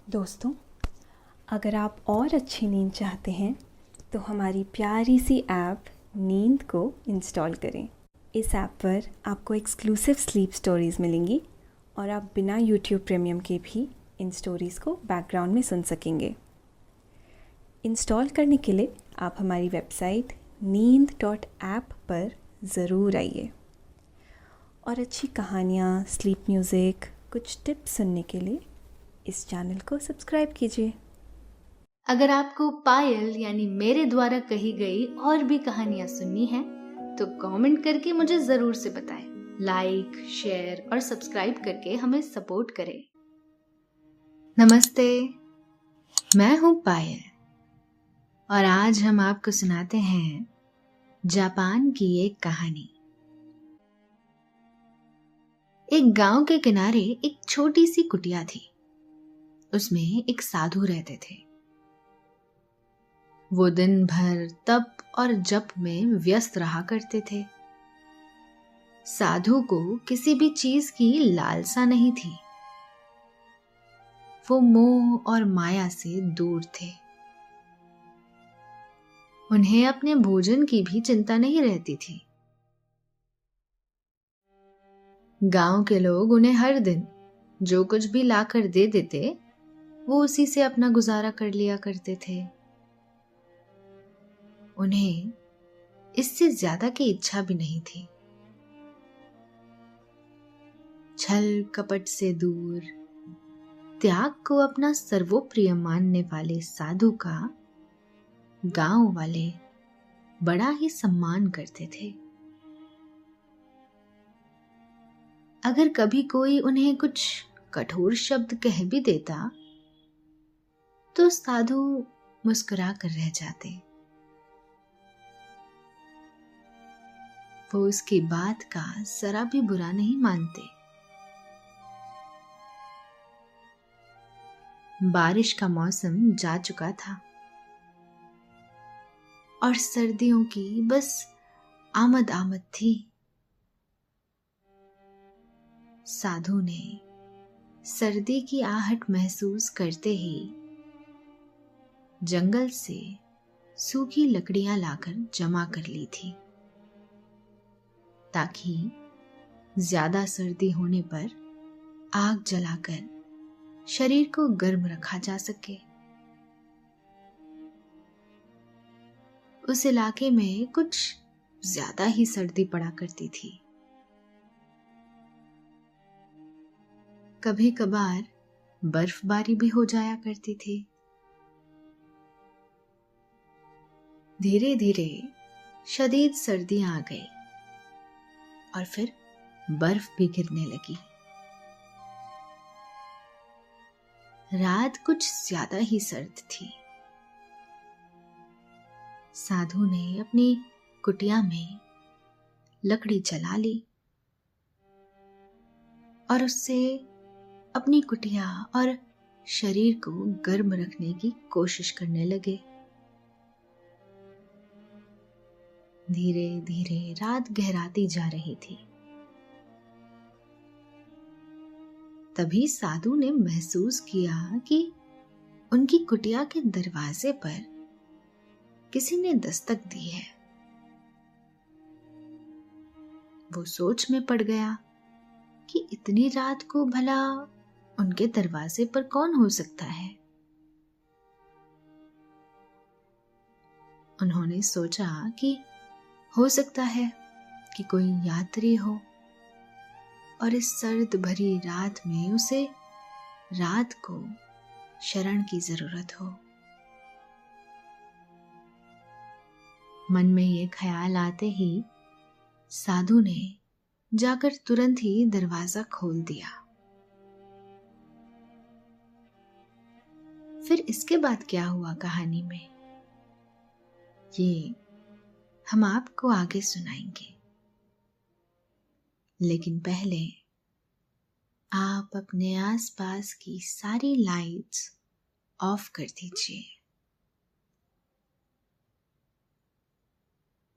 दोस्तों, अगर आप और अच्छी नींद चाहते हैं तो हमारी प्यारी सी ऐप नींद को इंस्टॉल करें। इस ऐप पर आपको एक्सक्लूसिव स्लीप स्टोरीज़ मिलेंगी और आप बिना यूट्यूब प्रीमियम के भी इन स्टोरीज़ को बैकग्राउंड में सुन सकेंगे। इंस्टॉल करने के लिए आप हमारी वेबसाइट neend.app पर ज़रूर आइए और अच्छी कहानियाँ, स्लीप म्यूज़िक, कुछ टिप्स सुनने के लिए इस चैनल को सब्सक्राइब कीजिए। अगर आपको पायल यानी मेरे द्वारा कही गई और भी कहानियां सुननी है तो कमेंट करके मुझे जरूर से बताएं। लाइक, शेयर और सब्सक्राइब करके हमें सपोर्ट करें। नमस्ते, मैं हूं पायल और आज हम आपको सुनाते हैं जापान की एक कहानी। एक गांव के किनारे एक छोटी सी कुटिया थी। उसमें एक साधु रहते थे। वो दिन भर तप और जप में व्यस्त रहा करते थे। साधु को किसी भी चीज की लालसा नहीं थी। वो मोह और माया से दूर थे। उन्हें अपने भोजन की भी चिंता नहीं रहती थी। गांव के लोग उन्हें हर दिन जो कुछ भी लाकर दे देते, वो उसी से अपना गुजारा कर लिया करते थे। उन्हें इससे ज्यादा की इच्छा भी नहीं थी। छल कपट से दूर, त्याग को अपना सर्वोप्रिय मानने वाले साधु का गांव वाले बड़ा ही सम्मान करते थे। अगर कभी कोई उन्हें कुछ कठोर शब्द कह भी देता तो साधु मुस्कुरा कर रह जाते। वो उसकी बात का जरा भी बुरा नहीं मानते। बारिश का मौसम जा चुका था और सर्दियों की बस आमद आमद थी। साधु ने सर्दी की आहट महसूस करते ही जंगल से सूखी लकड़ियां लाकर जमा कर ली थी, ताकि ज्यादा सर्दी होने पर आग जलाकर शरीर को गर्म रखा जा सके। उस इलाके में कुछ ज्यादा ही सर्दी पड़ा करती थी। कभी कभार बर्फबारी भी हो जाया करती थी। धीरे धीरे शदीद सर्दियां आ गई और फिर बर्फ भी गिरने लगी। रात कुछ ज्यादा ही सर्द थी। साधु ने अपनी कुटिया में लकड़ी जला ली और उससे अपनी कुटिया और शरीर को गर्म रखने की कोशिश करने लगे। धीरे धीरे रात गहराती जा रही थी। तभी साधु ने महसूस किया कि उनकी कुटिया के दरवाजे पर किसी ने दस्तक दी है। वो सोच में पड़ गया कि इतनी रात को भला उनके दरवाजे पर कौन हो सकता है। उन्होंने सोचा कि हो सकता है कि कोई यात्री हो और इस सर्द भरी रात में उसे रात को शरण की जरूरत हो। मन में ये ख्याल आते ही साधु ने जाकर तुरंत ही दरवाजा खोल दिया। फिर इसके बाद क्या हुआ कहानी में, ये हम आपको आगे सुनाएंगे। लेकिन पहले आप अपने आसपास की सारी लाइट्स ऑफ कर दीजिए।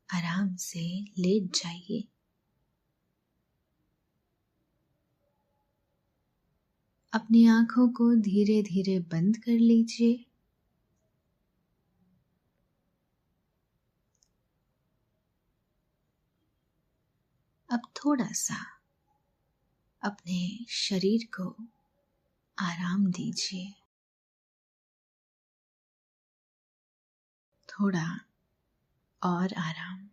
आराम से लेट जाइए। अपनी आंखों को धीरे धीरे बंद कर लीजिए। अब थोड़ा सा अपने शरीर को आराम दीजिए। थोड़ा और आराम।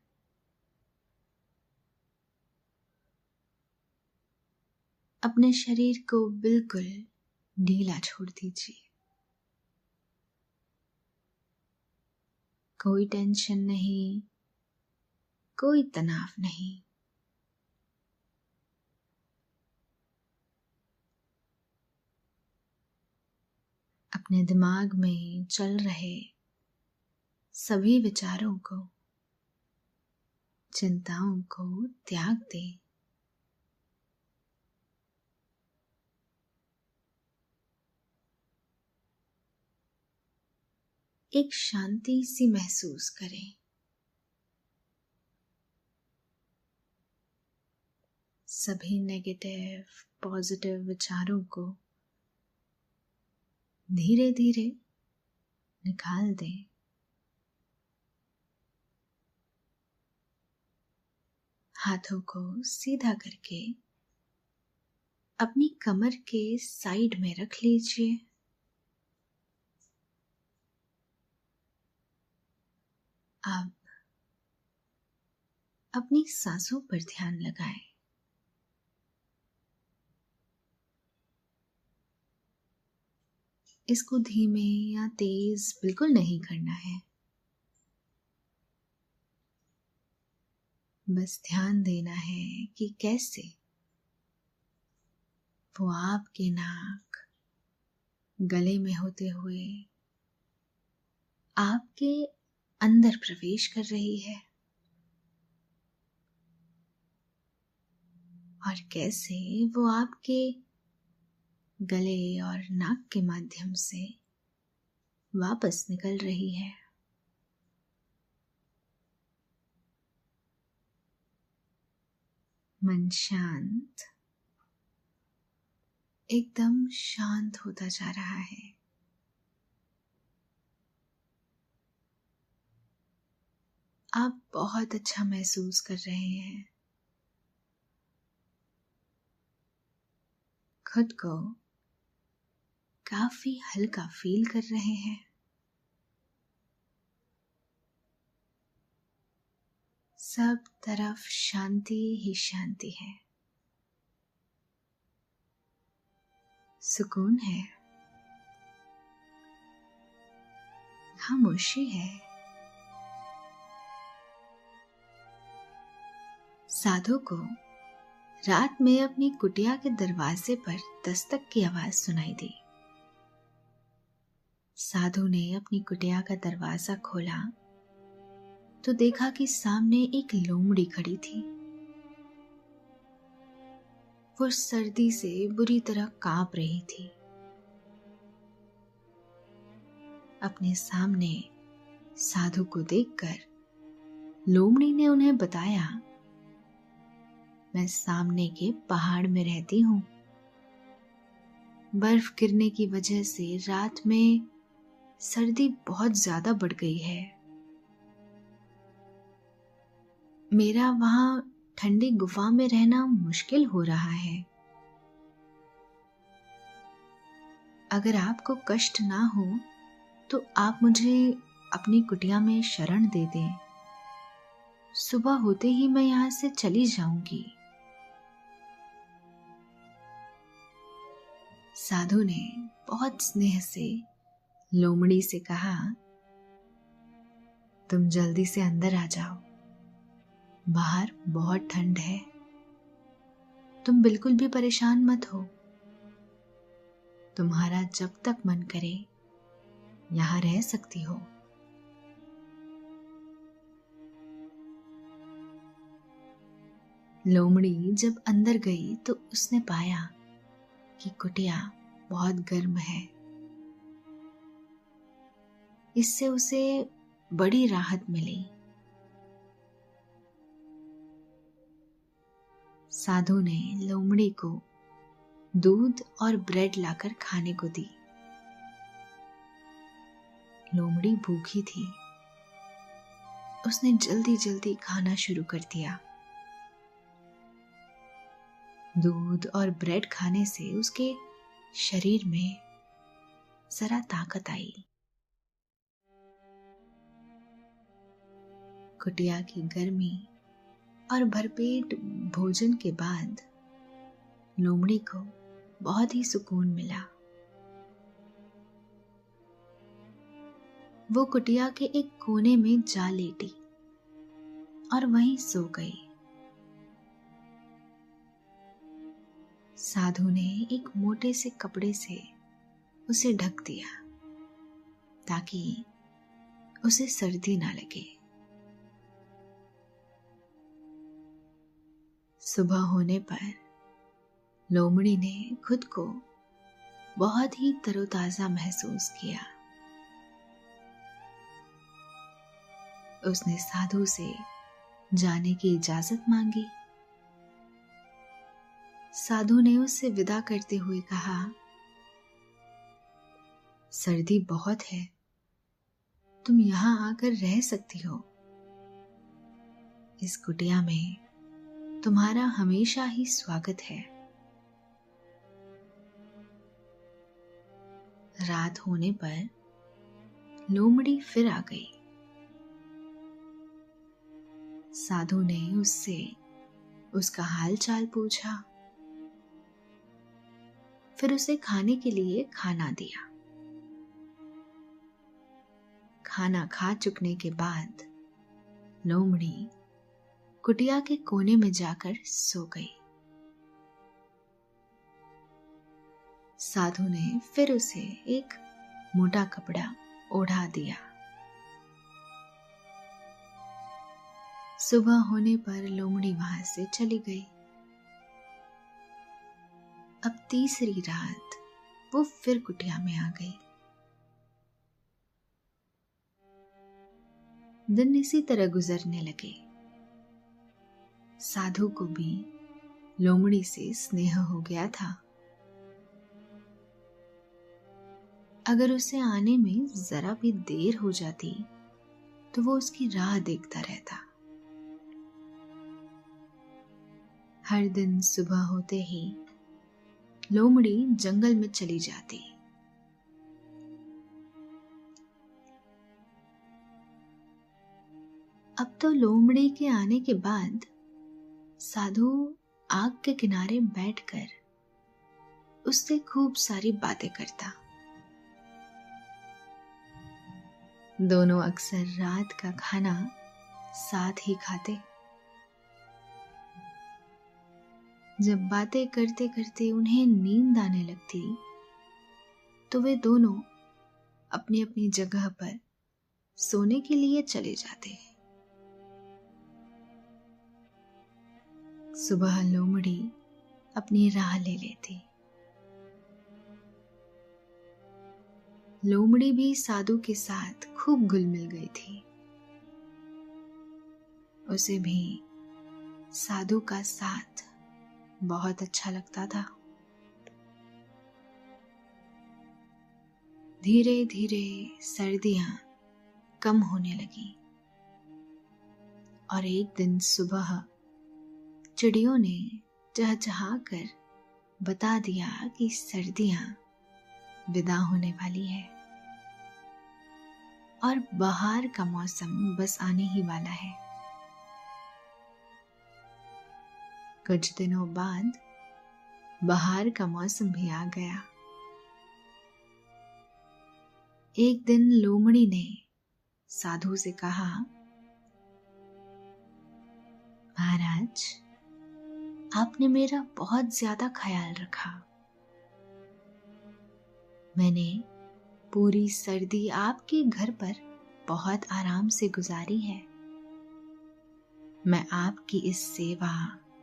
अपने शरीर को बिल्कुल ढीला छोड़ दीजिए। कोई टेंशन नहीं, कोई तनाव नहीं। अपने दिमाग में चल रहे सभी विचारों को, चिंताओं को त्याग दें। एक शांति सी महसूस करें। सभी नेगेटिव पॉजिटिव विचारों को धीरे धीरे निकाल दें। हाथों को सीधा करके अपनी कमर के साइड में रख लीजिए। अब अपनी सांसों पर ध्यान लगाएं। इसको धीमे या तेज बिल्कुल नहीं करना है। बस ध्यान देना है कि कैसे वो आपके नाक, गले में होते हुए आपके अंदर प्रवेश कर रही है और कैसे वो आपके गले और नाक के माध्यम से वापस निकल रही है। मन शांत, एकदम शांत होता जा रहा है। आप बहुत अच्छा महसूस कर रहे हैं। खुद को काफी हल्का फील कर रहे हैं। सब तरफ शांति ही शांति है, सुकून है, खामोशी है। साधु को रात में अपनी कुटिया के दरवाजे पर दस्तक की आवाज सुनाई दी। साधु ने अपनी कुटिया का दरवाजा खोला तो देखा कि सामने एक लोमड़ी खड़ी थी। वो सर्दी से बुरी तरह कांप रही थी। अपने सामने साधु को देखकर लोमड़ी ने उन्हें बताया, मैं सामने के पहाड़ में रहती हूँ। बर्फ गिरने की वजह से रात में सर्दी बहुत ज्यादा बढ़ गई है। मेरा वहां ठंडी गुफा में रहना मुश्किल हो रहा है। अगर आपको कष्ट ना हो तो आप मुझे अपनी कुटिया में शरण दे दें। सुबह होते ही मैं यहां से चली जाऊंगी। साधु ने बहुत स्नेह से लोमड़ी से कहा, तुम जल्दी से अंदर आ जाओ, बाहर बहुत ठंड है। तुम बिल्कुल भी परेशान मत हो। तुम्हारा जब तक मन करे यहां रह सकती हो। लोमड़ी जब अंदर गई तो उसने पाया कि कुटिया बहुत गर्म है। इससे उसे बड़ी राहत मिली। साधु ने लोमड़ी को दूध और ब्रेड लाकर खाने को दी। लोमड़ी भूखी थी। उसने जल्दी जल्दी खाना शुरू कर दिया। दूध और ब्रेड खाने से उसके शरीर में जरा ताकत आई। कुटिया की गर्मी और भरपेट भोजन के बाद लोमड़ी को बहुत ही सुकून मिला। वो कुटिया के एक कोने में जा लेटी और वहीं सो गई। साधु ने एक मोटे से कपड़े से उसे ढक दिया ताकि उसे सर्दी ना लगे। सुबह होने पर लोमड़ी ने खुद को बहुत ही तरोताजा महसूस किया। उसने साधु से जाने की इजाजत मांगी। साधु ने उससे विदा करते हुए कहा, सर्दी बहुत है, तुम यहां आकर रह सकती हो। इस कुटिया में तुम्हारा हमेशा ही स्वागत है। रात होने पर लोमड़ी फिर आ गई। साधु ने उससे उसका हाल चाल पूछा, फिर उसे खाने के लिए खाना दिया। खाना खा चुकने के बाद लोमड़ी कुटिया के कोने में जाकर सो गई। साधु ने फिर उसे एक मोटा कपड़ा ओढ़ा दिया। सुबह होने पर लोमड़ी वहां से चली गई। अब तीसरी रात वो फिर कुटिया में आ गई। दिन इसी तरह गुजरने लगे। साधु को भी लोमड़ी से स्नेह हो गया था। अगर उसे आने में जरा भी देर हो जाती तो वो उसकी राह देखता रहता। हर दिन सुबह होते ही लोमड़ी जंगल में चली जाती। अब तो लोमड़ी के आने के बाद साधु आग के किनारे बैठकर उससे खूब सारी बातें करता। दोनों अक्सर रात का खाना साथ ही खाते। जब बातें करते करते उन्हें नींद आने लगती तो वे दोनों अपनी अपनी जगह पर सोने के लिए चले जाते। सुबह लोमड़ी अपनी राह ले लेती। लोमड़ी भी साधु के साथ खूब घुल मिल गई थी। उसे भी साधु का साथ बहुत अच्छा लगता था। धीरे धीरे सर्दियां कम होने लगी और एक दिन सुबह चिड़ियों ने चहचहा कर बता दिया कि सर्दियां विदा होने वाली है और बहार का मौसम बस आने ही वाला है। कुछ दिनों बाद बहार का मौसम भी आ गया। एक दिन लोमड़ी ने साधु से कहा, महाराज, आपने मेरा बहुत ज्यादा ख्याल रखा। मैंने पूरी सर्दी आपके घर पर बहुत आराम से गुजारी है। मैं आपकी इस सेवा,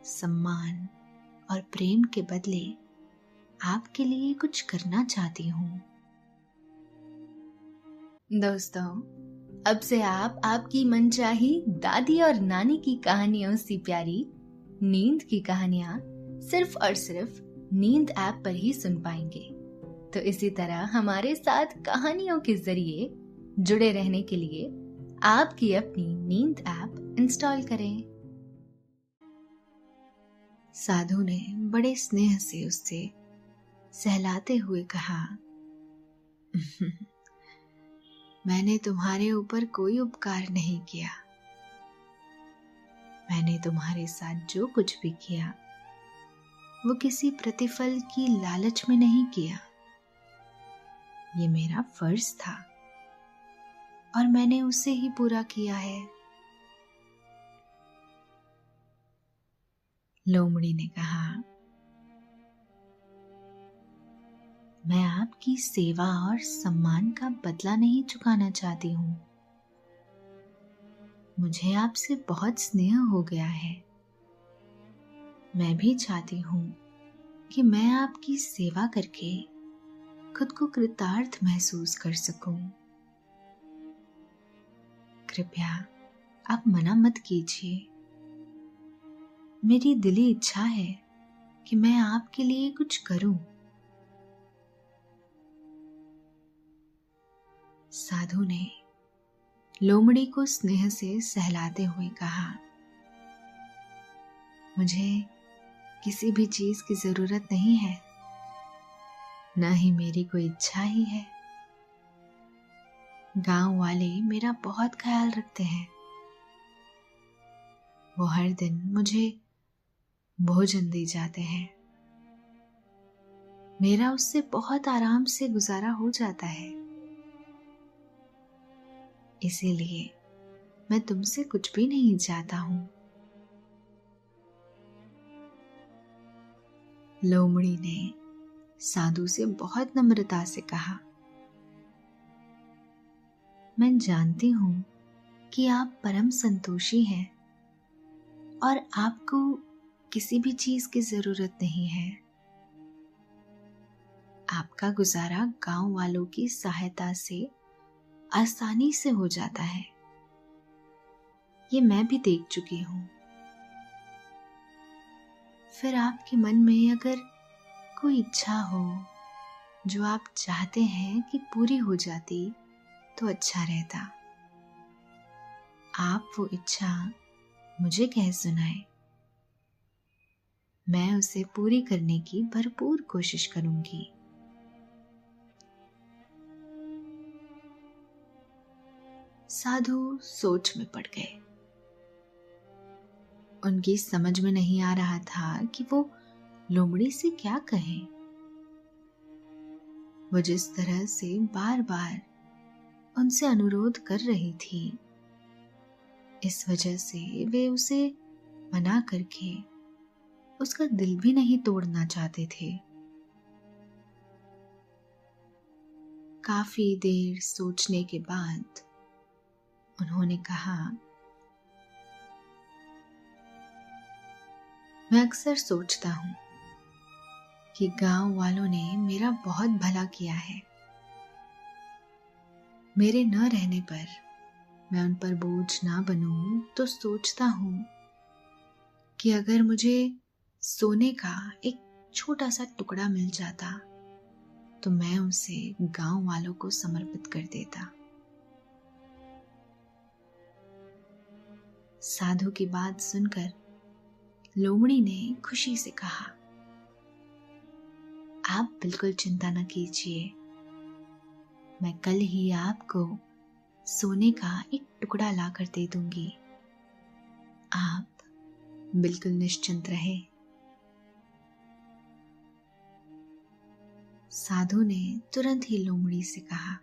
सम्मान और प्रेम के बदले आपके लिए कुछ करना चाहती हूँ। दोस्तों, अब से आप आपकी मनचाही दादी और नानी की कहानियों से प्यारी नींद की कहानियां सिर्फ और सिर्फ नींद ऐप पर ही सुन पाएंगे। तो इसी तरह हमारे साथ कहानियों के जरिए जुड़े रहने के लिए आपकी अपनी नींद ऐप इंस्टॉल करें। साधु ने बड़े स्नेह से उससे सहलाते हुए कहा, मैंने तुम्हारे ऊपर कोई उपकार नहीं किया। मैंने तुम्हारे साथ जो कुछ भी किया वो किसी प्रतिफल की लालच में नहीं किया। ये मेरा फर्ज था और मैंने उसे ही पूरा किया है। लोमड़ी ने कहा, मैं आपकी सेवा और सम्मान का बदला नहीं चुकाना चाहती हूं। मुझे आपसे बहुत स्नेह हो गया है। मैं भी चाहती हूं कि मैं आपकी सेवा करके खुद को कृतार्थ महसूस कर सकूं। कृपया आप मना मत कीजिए। मेरी दिली इच्छा है कि मैं आपके लिए कुछ करूं। साधु ने लोमड़ी को स्नेह से सहलाते हुए कहा, मुझे किसी भी चीज की जरूरत नहीं है, न ही मेरी कोई इच्छा ही है। गांव वाले मेरा बहुत ख्याल रखते हैं। वो हर दिन मुझे भोजन दे जाते हैं। मेरा उससे बहुत आराम से गुजारा हो जाता है। इसीलिए मैं तुमसे कुछ भी नहीं चाहता हूं। लोमड़ी ने साधु से बहुत नम्रता से कहा, मैं जानती हूं कि आप परम संतोषी हैं और आपको किसी भी चीज की जरूरत नहीं है। आपका गुजारा गांव वालों की सहायता से आसानी से हो जाता है। ये मैं भी देख चुकी हूं। फिर आपके मन में अगर कोई इच्छा हो जो आप चाहते हैं कि पूरी हो जाती तो अच्छा रहता। आप वो इच्छा मुझे कह सुनाए। मैं उसे पूरी करने की भरपूर कोशिश करूंगी। साधु सोच में पड़ गए। उनकी समझ में नहीं आ रहा था कि वो लोमड़ी से क्या कहें। वो जिस तरह से बार बार उनसे अनुरोध कर रही थी, इस वजह से वे उसे मना करके उसका दिल भी नहीं तोड़ना चाहते थे। काफी देर सोचने के बाद उन्होंने कहा, मैं अक्सर सोचता हूं कि गांव वालों ने मेरा बहुत भला किया है। मेरे न रहने पर मैं उन पर बोझ ना बनूं तो सोचता हूं कि अगर मुझे सोने का एक छोटा सा टुकड़ा मिल जाता तो मैं उसे गांव वालों को समर्पित कर देता। साधु की बात सुनकर लोमड़ी ने खुशी से कहा, आप बिल्कुल चिंता न कीजिए। मैं कल ही आपको सोने का एक टुकड़ा लाकर दे दूंगी। आप बिल्कुल निश्चिंत रहे। साधु ने तुरंत ही लोमड़ी से कहा,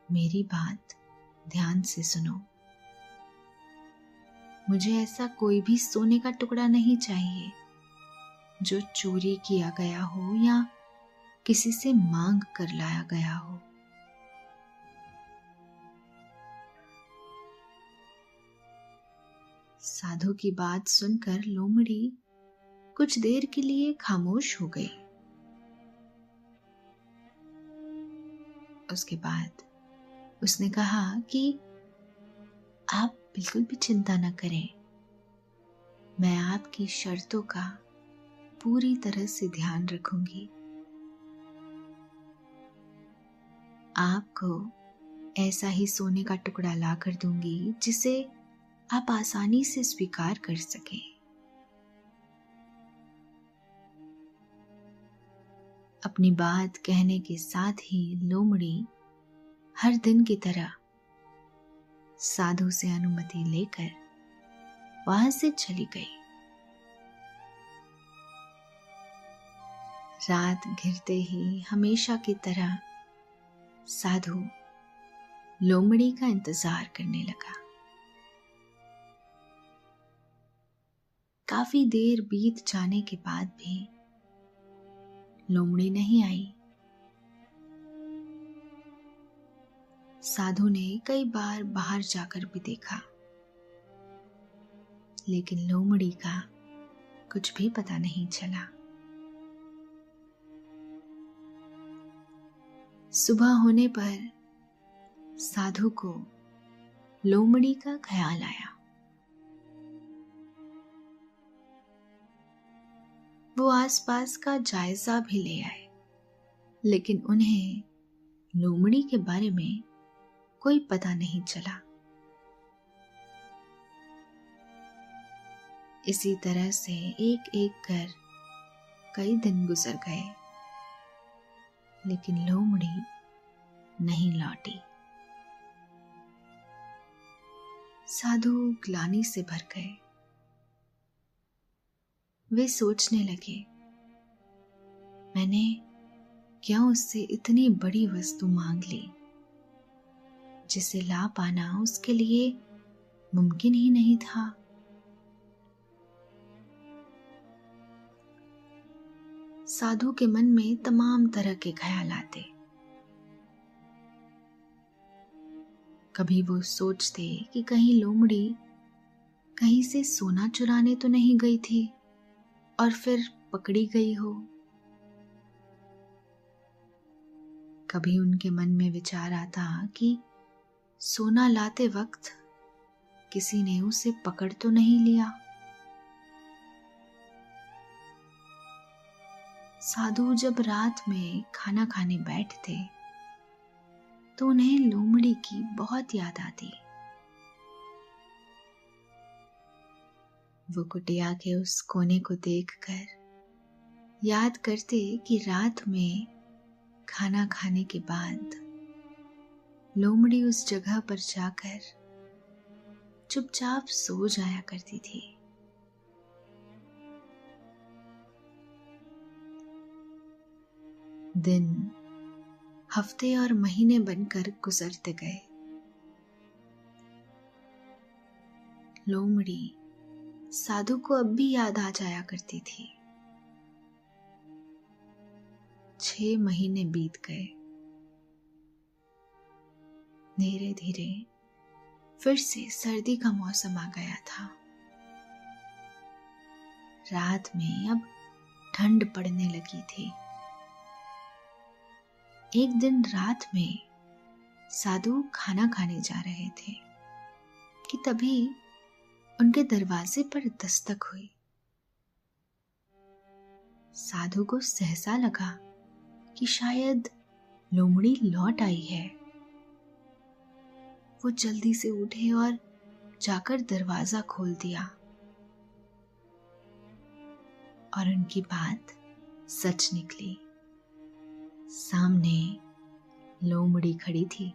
मेरी बात ध्यान से सुनो। मुझे ऐसा कोई भी सोने का टुकड़ा नहीं चाहिए जो चोरी किया गया हो या किसी से मांग कर लाया गया हो। साधु की बात सुनकर लोमड़ी कुछ देर के लिए खामोश हो गई। उसके बाद उसने कहा कि आप बिल्कुल भी चिंता न करें। मैं आपकी शर्तों का पूरी तरह से ध्यान रखूंगी। आपको ऐसा ही सोने का टुकड़ा ला कर दूंगी जिसे आप आसानी से स्वीकार कर सकें। अपनी बात कहने के साथ ही लोमड़ी हर दिन की तरह साधु से अनुमति लेकर वहां से चली गई। रात घिरते ही हमेशा की तरह साधु लोमड़ी का इंतजार करने लगा। काफी देर बीत जाने के बाद भी लोमड़ी नहीं आई। साधु ने कई बार बाहर जाकर भी देखा, लेकिन लोमड़ी का कुछ भी पता नहीं चला। सुबह होने पर साधु को लोमड़ी का ख्याल आया। वो आसपास का जायजा भी ले आए, लेकिन उन्हें लोमड़ी के बारे में कोई पता नहीं चला। इसी तरह से एक एक कर कई दिन गुजर गए, लेकिन लोमड़ी नहीं लौटी। साधु ग्लानि से भर गए। वे सोचने लगे, मैंने क्यों उससे इतनी बड़ी वस्तु मांग ली जिसे ला पाना उसके लिए मुमकिन ही नहीं था। साधु के मन में तमाम तरह के ख्याल आते। कभी वो सोचते कि कहीं लोमड़ी कहीं से सोना चुराने तो नहीं गई थी और फिर पकड़ी गई हो। कभी उनके मन में विचार आता कि सोना लाते वक्त किसी ने उसे पकड़ तो नहीं लिया। साधु जब रात में खाना खाने बैठते तो उन्हें लोमड़ी की बहुत याद आती। वो कुटिया के उस कोने को देखकर याद करते कि रात में खाना खाने के बाद लोमड़ी उस जगह पर जाकर चुपचाप सो जाया करती थी। दिन हफ्ते और महीने बनकर गुजरते गए। लोमड़ी साधु को अब भी याद आ जाया करती थी। 6 महीने बीत गए। धीरे धीरे फिर से सर्दी का मौसम आ गया था। रात में अब ठंड पड़ने लगी थी। एक दिन रात में साधु खाना खाने जा रहे थे कि तभी उनके दरवाजे पर दस्तक हुई। साधु को सहसा लगा कि शायद लोमड़ी लौट आई है। वो जल्दी से उठे और जाकर दरवाजा खोल दिया और उनकी बात सच निकली। सामने लोमड़ी खड़ी थी।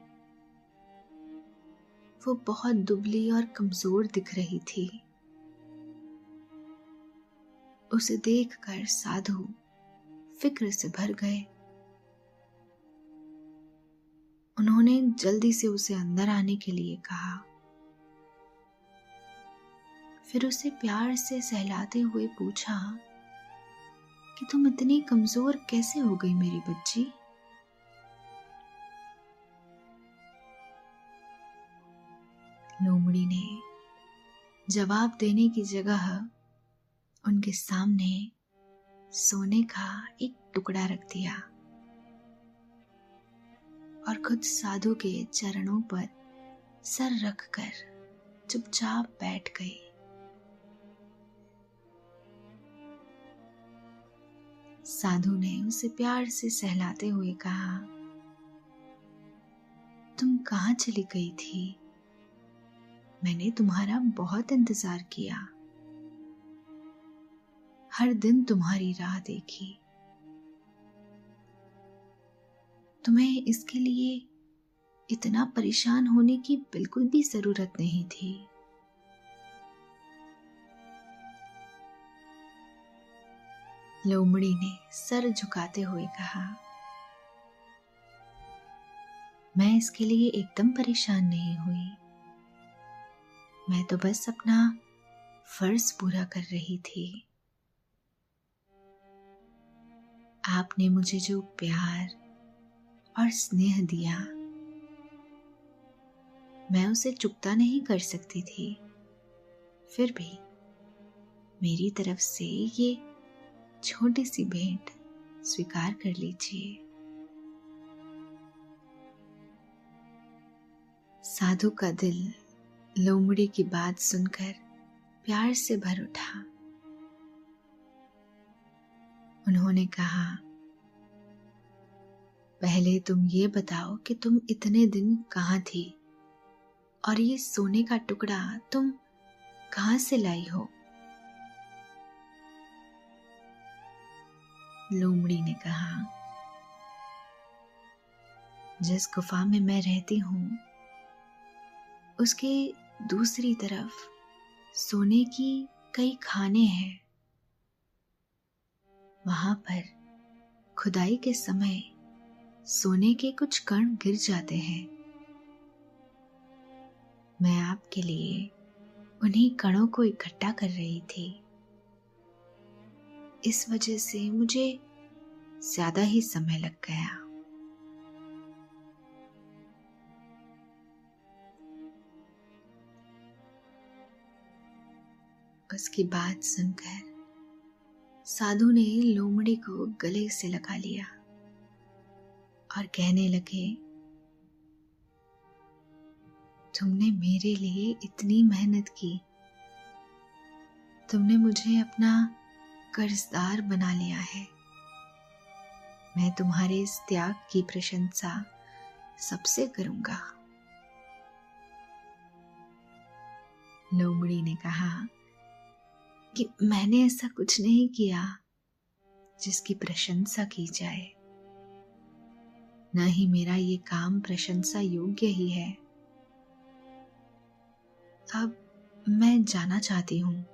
वो बहुत दुबली और कमजोर दिख रही थी। उसे देखकर साधु फिक्र से भर गए। उन्होंने जल्दी से उसे अंदर आने के लिए कहा। फिर उसे प्यार से सहलाते हुए पूछा कि तुम इतनी कमजोर कैसे हो गई मेरी बच्ची? लोमड़ी ने जवाब देने की जगह उनके सामने सोने का एक टुकड़ा रख दिया और खुद साधु के चरणों पर सर रखकर चुपचाप बैठ गई। साधु ने उसे प्यार से सहलाते हुए कहा, तुम कहाँ चली गई थी? मैंने तुम्हारा बहुत इंतजार किया, हर दिन तुम्हारी राह देखी। तुम्हें इसके लिए इतना परेशान होने की बिल्कुल भी जरूरत नहीं थी। लोमड़ी ने सर झुकाते हुए कहा, मैं इसके लिए एकदम परेशान नहीं हुई। मैं तो बस अपना फर्ज पूरा कर रही थी। आपने मुझे जो प्यार और स्नेह दिया, मैं उसे चुकता नहीं कर सकती थी। फिर भी मेरी तरफ से ये छोटी सी भेंट स्वीकार कर लीजिए। साधु का दिल लोमड़ी की बात सुनकर प्यार से भर उठा। उन्होंने कहा, पहले तुम ये बताओ कि तुम इतने दिन कहाँ थी और ये सोने का टुकड़ा तुम कहाँ से लाई हो? लोमड़ी ने कहा, जिस गुफा में मैं रहती हूँ उसके दूसरी तरफ सोने की कई खाने हैं। वहां पर खुदाई के समय सोने के कुछ कण गिर जाते हैं। मैं आपके लिए उन्हीं कणों को इकट्ठा कर रही थी। इस वजह से मुझे ज्यादा ही समय लग गया। उसकी बात सुनकर साधु ने लोमड़ी को गले से लगा लिया और कहने लगे, तुमने मेरे लिए इतनी मेहनत की, तुमने मुझे अपना कर्जदार बना लिया है। मैं तुम्हारे इस त्याग की प्रशंसा सबसे करूंगा। लोमड़ी ने कहा कि मैंने ऐसा कुछ नहीं किया जिसकी प्रशंसा की जाए। न ही मेरा ये काम प्रशंसा योग्य ही है। अब मैं जाना चाहती हूँ।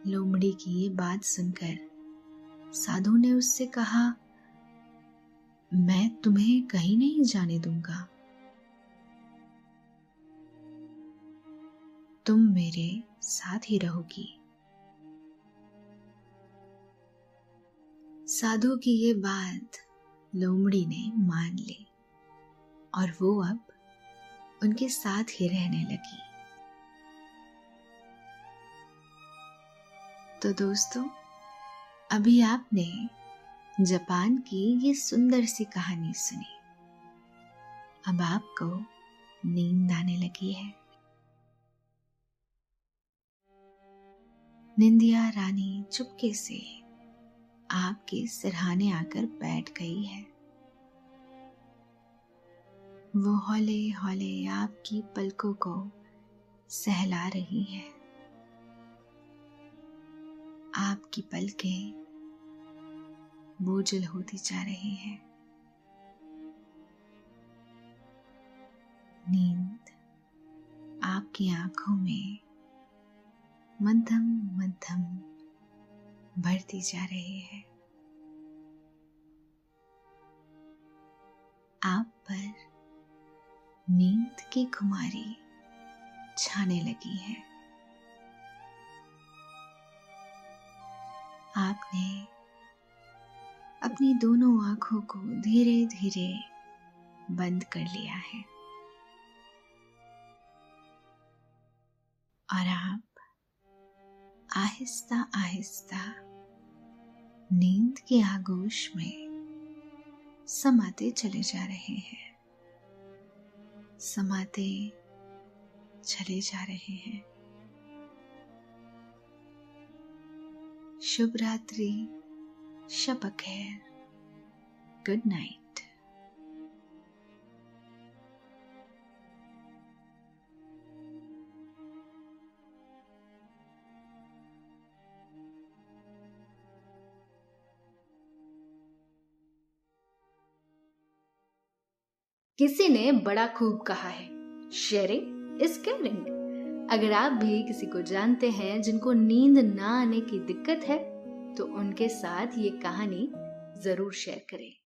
लोमड़ी की ये बात सुनकर साधु ने उससे कहा, मैं तुम्हें कहीं नहीं जाने दूंगा। तुम मेरे साथ ही रहोगी। साधु की ये बात लोमड़ी ने मान ली और वो अब उनके साथ ही रहने लगी। तो दोस्तों, अभी आपने जापान की ये सुंदर सी कहानी सुनी। अब आपको नींद आने लगी है। निंदिया रानी चुपके से आपके सिरहाने आकर बैठ गई है। वो हौले हौले आपकी पलकों को सहला रही है। आपकी पलकें बोझल होती जा रही हैं। नींद आपकी आंखों में मध्यम मध्यम बढ़ती जा रही है। आप पर नींद की खुमारी छाने लगी है। आपने अपनी दोनों आंखों को धीरे धीरे बंद कर लिया है और आप आहिस्ता आहिस्ता नींद की आगोश में समाते चले जा रहे हैं, समाते चले जा रहे हैं। शुभ रात्रि, शब खैर, गुड नाइट। किसी ने बड़ा खूब कहा है, शेयरिंग इज केयरिंग। अगर आप भी किसी को जानते हैं जिनको नींद ना आने की दिक्कत है, तो उनके साथ ये कहानी जरूर शेयर करें।